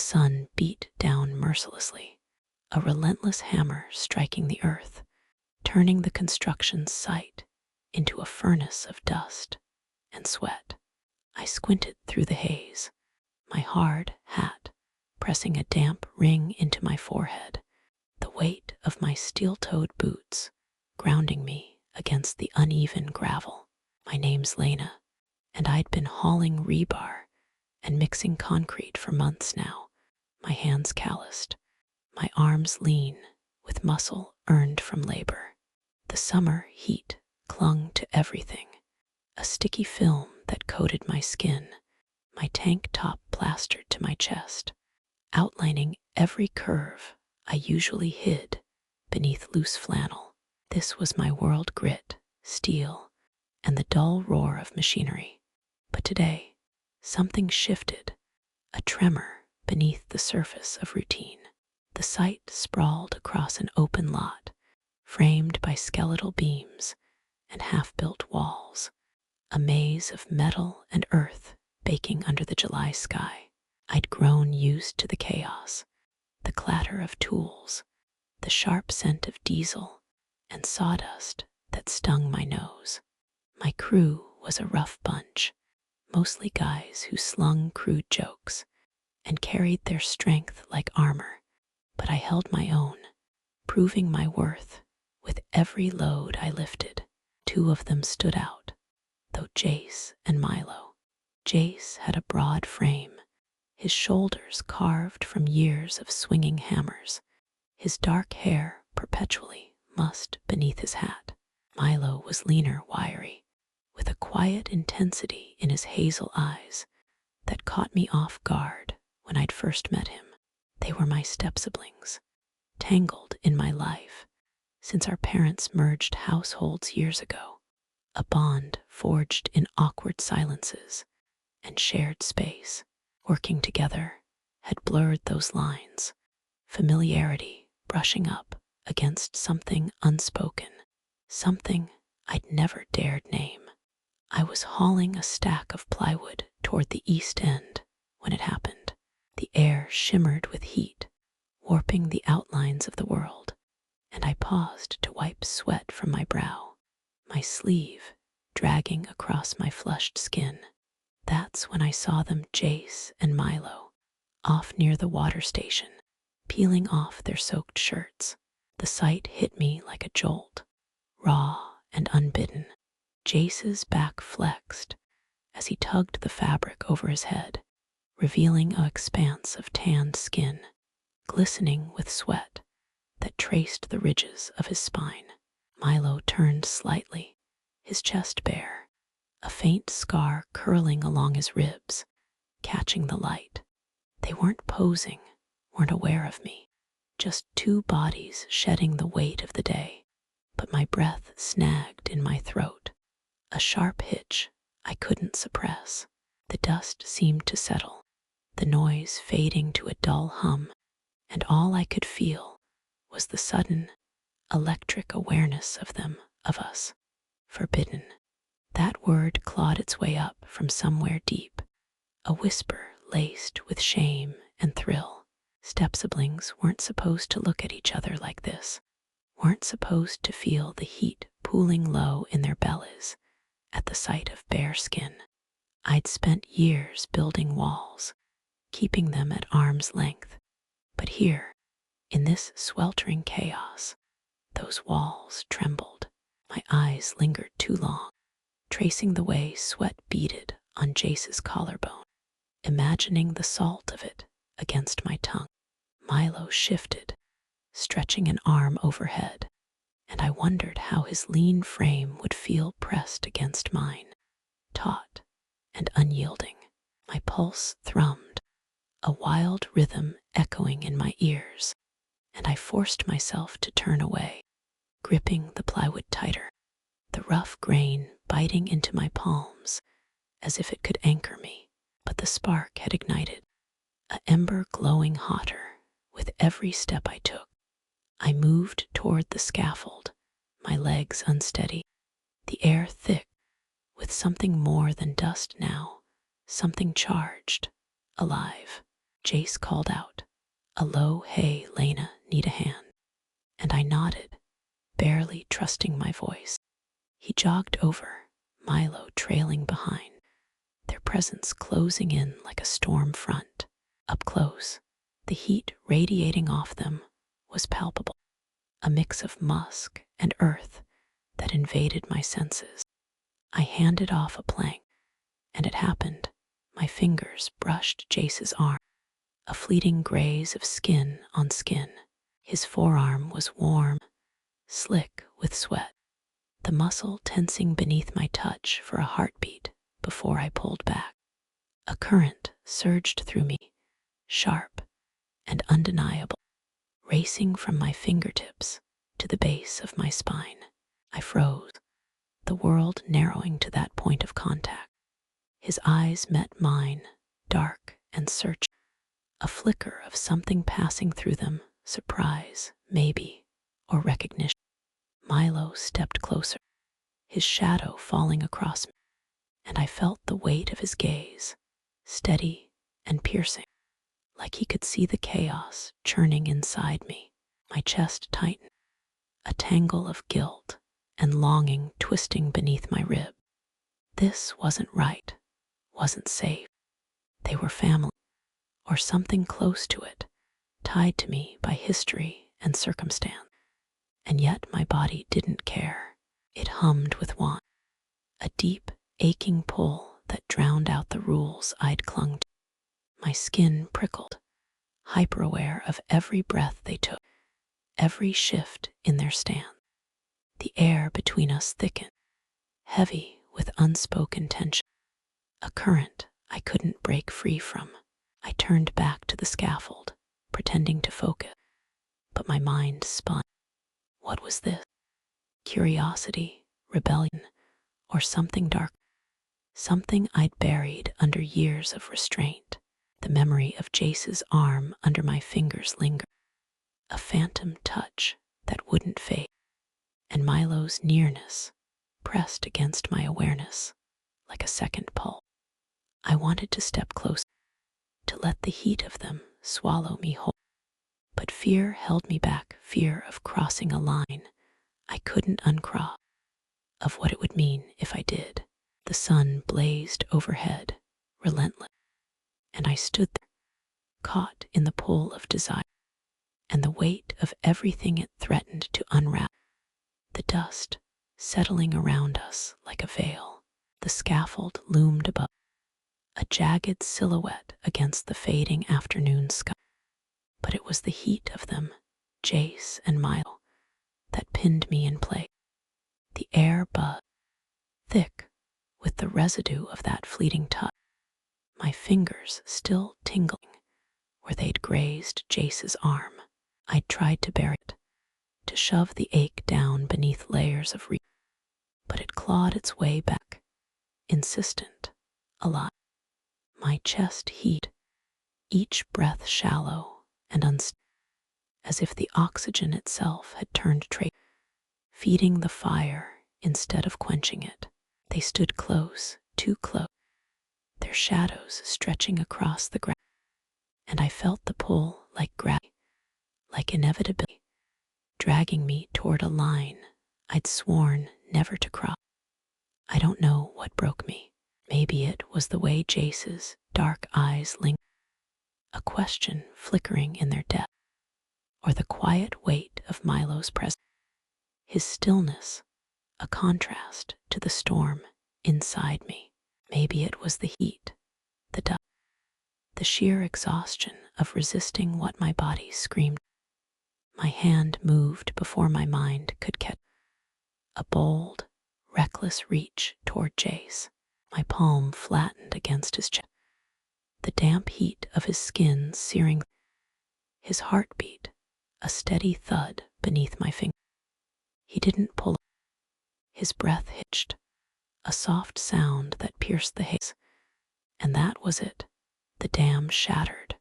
sun beat down mercilessly, a relentless hammer striking the earth, turning the construction's site into a furnace of dust and sweat. I squinted through the haze, my hard hat pressing a damp ring into my forehead, the weight of my steel-toed boots grounding me against the uneven gravel. My name's Lena, and I'd been hauling rebar and mixing concrete for months now, my hands calloused, my arms lean with muscle earned from labor. The summer heat clung to everything, a sticky film that coated my skin, my tank top plastered to my chest, outlining every curve I usually hid beneath loose flannel. This was my world: grit, steel, and the dull roar of machinery. But today, something shifted, a tremor beneath the surface of routine. The site sprawled across an open lot, framed by skeletal beams and half-built walls, a maze of metal and earth baking under the July sky. I'd grown used to the chaos, the clatter of tools, the sharp scent of diesel and sawdust that stung my nose. My crew was a rough bunch, mostly guys who slung crude jokes and carried their strength like armor, but I held my own, proving my worth with every load I lifted. Two of them stood out, though: Jace and Milo. Jace had a broad frame, his shoulders carved from years of swinging hammers, his dark hair perpetually mussed beneath his hat. Milo was leaner, wiry, with a quiet intensity in his hazel eyes that caught me off guard when I'd first met him. They were my step-siblings, tangled in my life since our parents merged households years ago, a bond forged in awkward silences and shared space. Working together had blurred those lines, familiarity brushing up against something unspoken, something I'd never dared name. I was hauling a stack of plywood toward the east end when it happened. The air shimmered with heat, warping the outlines of the world, and I paused to wipe sweat from my brow, my sleeve dragging across my flushed skin. That's when I saw them, Jace and Milo, off near the water station, peeling off their soaked shirts. The sight hit me like a jolt, raw and unbidden. Jace's back flexed as he tugged the fabric over his head, revealing an expanse of tanned skin, glistening with sweat that traced the ridges of his spine. Milo turned slightly, his chest bare, a faint scar curling along his ribs, catching the light. They weren't posing, weren't aware of me, just two bodies shedding the weight of the day. But my breath snagged in my throat, a sharp hitch I couldn't suppress. The dust seemed to settle, the noise fading to a dull hum, and all I could feel was the sudden, electric awareness of them, of us. Forbidden. That word clawed its way up from somewhere deep, a whisper laced with shame and thrill. Step-siblings weren't supposed to look at each other like this, weren't supposed to feel the heat pooling low in their bellies at the sight of bare skin. I'd spent years building walls, keeping them at arm's length, but here, in this sweltering chaos, those walls trembled. My eyes lingered too long, tracing the way sweat beaded on Jace's collarbone, imagining the salt of it against my tongue. Milo shifted, stretching an arm overhead, and I wondered how his lean frame would feel pressed against mine, taut and unyielding. My pulse thrummed, a wild rhythm echoing in my ears, and I forced myself to turn away, gripping the plywood tighter, the rough grain biting into my palms as if it could anchor me. But the spark had ignited, an ember glowing hotter with every step I took. I moved toward the scaffold, my legs unsteady, the air thick with something more than dust now, something charged, alive. Jace called out, a low, "Hey, Lena, need a hand?" And I nodded, barely trusting my voice. He jogged over, Milo trailing behind, their presence closing in like a storm front. Up close, the heat radiating off them was palpable, a mix of musk and earth that invaded my senses. I handed off a plank, and it happened. My fingers brushed Jace's arm, a fleeting graze of skin on skin. His forearm was warm, slick with sweat, the muscle tensing beneath my touch for a heartbeat before I pulled back. A current surged through me, sharp and undeniable, racing from my fingertips to the base of my spine. I froze, the world narrowing to that point of contact. His eyes met mine, dark and searching, a flicker of something passing through them, surprise, maybe, or recognition. Milo stepped closer, his shadow falling across me, and I felt the weight of his gaze, steady and piercing, like he could see the chaos churning inside me. My chest tightened, a tangle of guilt and longing twisting beneath my rib. This wasn't right, wasn't safe. They were family, or something close to it, tied to me by history and circumstance. And yet my body didn't care. It hummed with want, a deep, aching pull that drowned out the rules I'd clung to. My skin prickled, hyper-aware of every breath they took, every shift in their stance. The air between us thickened, heavy with unspoken tension, a current I couldn't break free from. I turned back to the scaffold, pretending to focus, but my mind spun. What was this? Curiosity, rebellion, or something dark? Something I'd buried under years of restraint. The memory of Jace's arm under my fingers lingered, a phantom touch that wouldn't fade, and Milo's nearness pressed against my awareness like a second pulse. I wanted to step closer, to let the heat of them swallow me whole, but fear held me back, fear of crossing a line I couldn't uncross, of what it would mean if I did. The sun blazed overhead, relentless, and I stood there, caught in the pull of desire, and the weight of everything it threatened to unwrap. The dust settling around us like a veil. The scaffold loomed above, a jagged silhouette against the fading afternoon sky. But it was the heat of them, Jace and Milo, that pinned me in place. The air buzzed, thick with the residue of that fleeting touch, my fingers still tingling where they'd grazed Jace's arm. I'd tried to bear it, to shove the ache down beneath layers of but it clawed its way back, insistent, alive. My chest heaved, each breath shallow and unsteady, as if the oxygen itself had turned traitor, feeding the fire instead of quenching it. They stood close, too close, their shadows stretching across the ground, and I felt the pull like gravity, like inevitability, dragging me toward a line I'd sworn never to cross. I don't know what broke me. Maybe it was the way Jace's dark eyes lingered, a question flickering in their depth, or the quiet weight of Milo's presence, his stillness, a contrast to the storm inside me. Maybe it was the heat, the dust, the sheer exhaustion of resisting what my body screamed. My hand moved before my mind could catch, a bold, reckless reach toward Jace. My palm flattened against his chest, the damp heat of his skin searing, his heartbeat a steady thud beneath my finger. He didn't pull, his breath hitched, a soft sound that pierced the haze, and that was it. The dam shattered,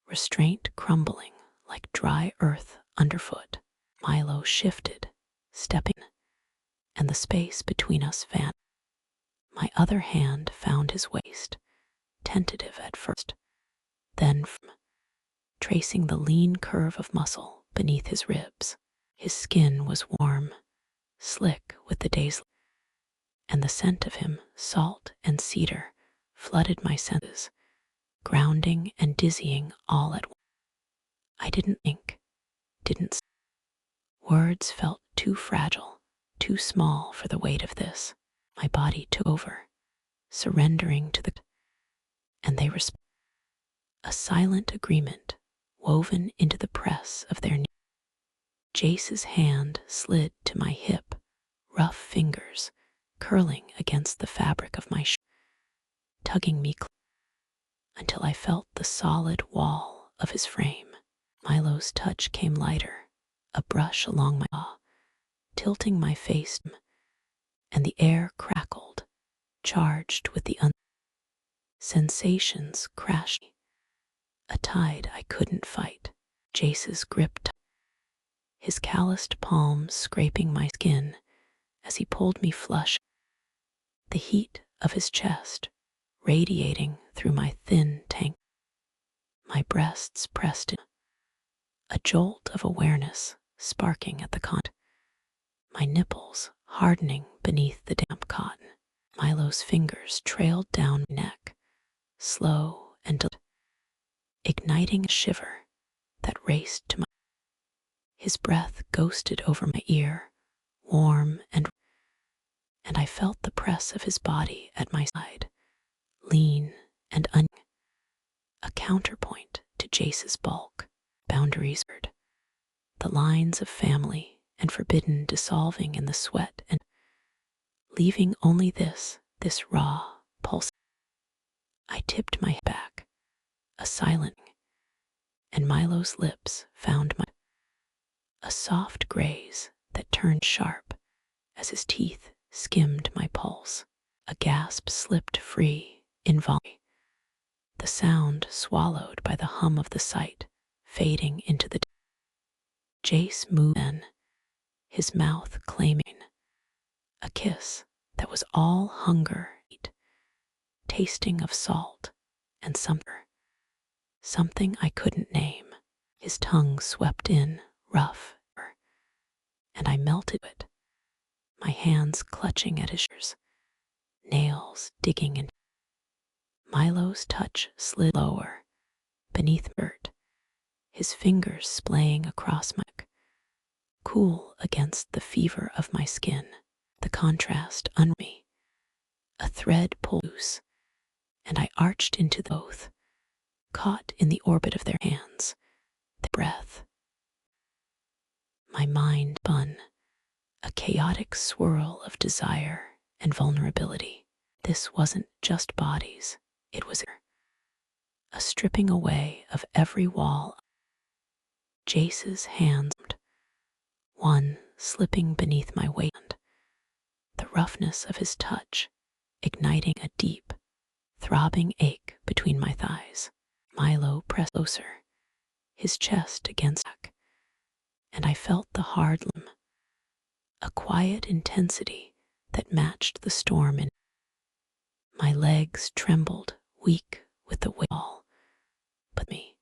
restraint crumbling like dry earth underfoot. Milo shifted, stepping, and the space between us vanished. My other hand found his waist, tentative at first, then tracing the lean curve of muscle beneath his ribs. His skin was warm, slick with the day's, and the scent of him, salt and cedar, flooded my senses, grounding and dizzying all at once. I didn't think, didn't s- words felt too fragile, too small for the weight of this. My body took over, surrendering to the, and they responded. A silent agreement woven into the press of their knee. Jace's hand slid to my hip, rough fingers curling against the fabric of my tugging me until I felt the solid wall of his frame. Milo's touch came lighter, a brush along my jaw, tilting my face, and the air crackled, charged with the sensations crashed. A tide I couldn't fight. Jace's grip, his calloused palms scraping my skin as he pulled me flush, the heat of his chest radiating through my thin tank. My breasts pressed in, a jolt of awareness sparking at the my nipples hardening beneath the damp cotton. Milo's fingers trailed down my neck, slow and igniting a shiver that raced to my. His breath ghosted over my ear, warm and I felt the press of his body at my side, lean and a counterpoint to Jace's bulk. Boundaries, the lines of family and forbidden dissolving in the sweat and leaving only this raw pulse. I tipped my head back, a silent, and Milo's lips found a soft graze that turned sharp as his teeth skimmed my pulse. A gasp slipped free, involuntary, the sound swallowed by the hum of the sight, fading into the Jace moved then, his mouth claiming a kiss that was all hunger, tasting of salt and something I couldn't name. His tongue swept in, rough, and I melted it, my hands clutching at his shoulders, nails digging in. Milo's touch slid lower, beneath dirt, his fingers splaying across my neck, cool against the fever of my skin. The contrast unreal me. A thread pulled loose, and I arched into both, caught in the orbit of their hands, their breath. My mind spun, a chaotic swirl of desire and vulnerability. This wasn't just bodies, it was a stripping away of every wall. Jace's hands, one slipping beneath my weight, the roughness of his touch igniting a deep, throbbing ache between my thighs. Milo pressed closer, his chest against back, and I felt the hard limb, a quiet intensity that matched the storm in. My legs trembled, weak with the weight, but me,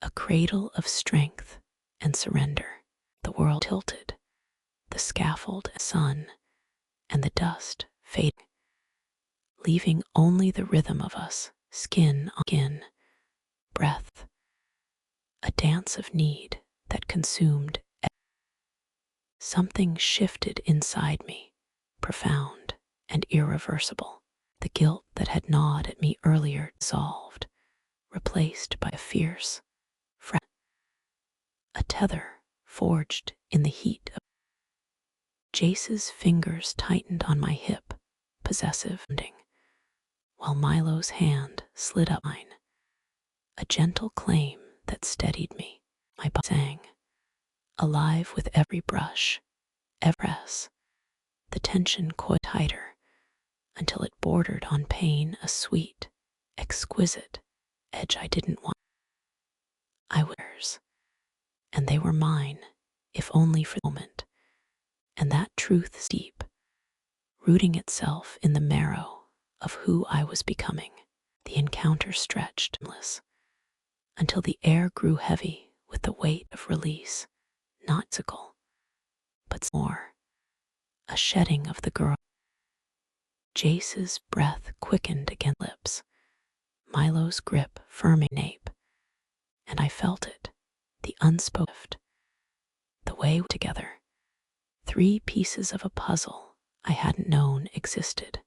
a cradle of strength and surrender. The world tilted, the scaffold, sun, and the dust fading, leaving only the rhythm of us, skin on skin, breath, a dance of need that consumed. Something shifted inside me, profound and irreversible. The guilt that had gnawed at me earlier dissolved, replaced by a fierce, a tether forged in the heat of. Jace's fingers tightened on my hip, possessive, while Milo's hand slid up mine, a gentle claim that steadied me. My body sang, alive with every brush, every press. The tension coiled tighter until it bordered on pain, a sweet, exquisite edge I didn't want. I was, and they were mine, if only for the moment. And that truth is deep, rooting itself in the marrow of who I was becoming. The encounter stretched endless until the air grew heavy with the weight of release, not sickle, but more, a shedding of the girl. Jace's breath quickened against lips, Milo's grip firming nape, and I felt it, the unspoken, the way together, 3 pieces of a puzzle I hadn't known existed.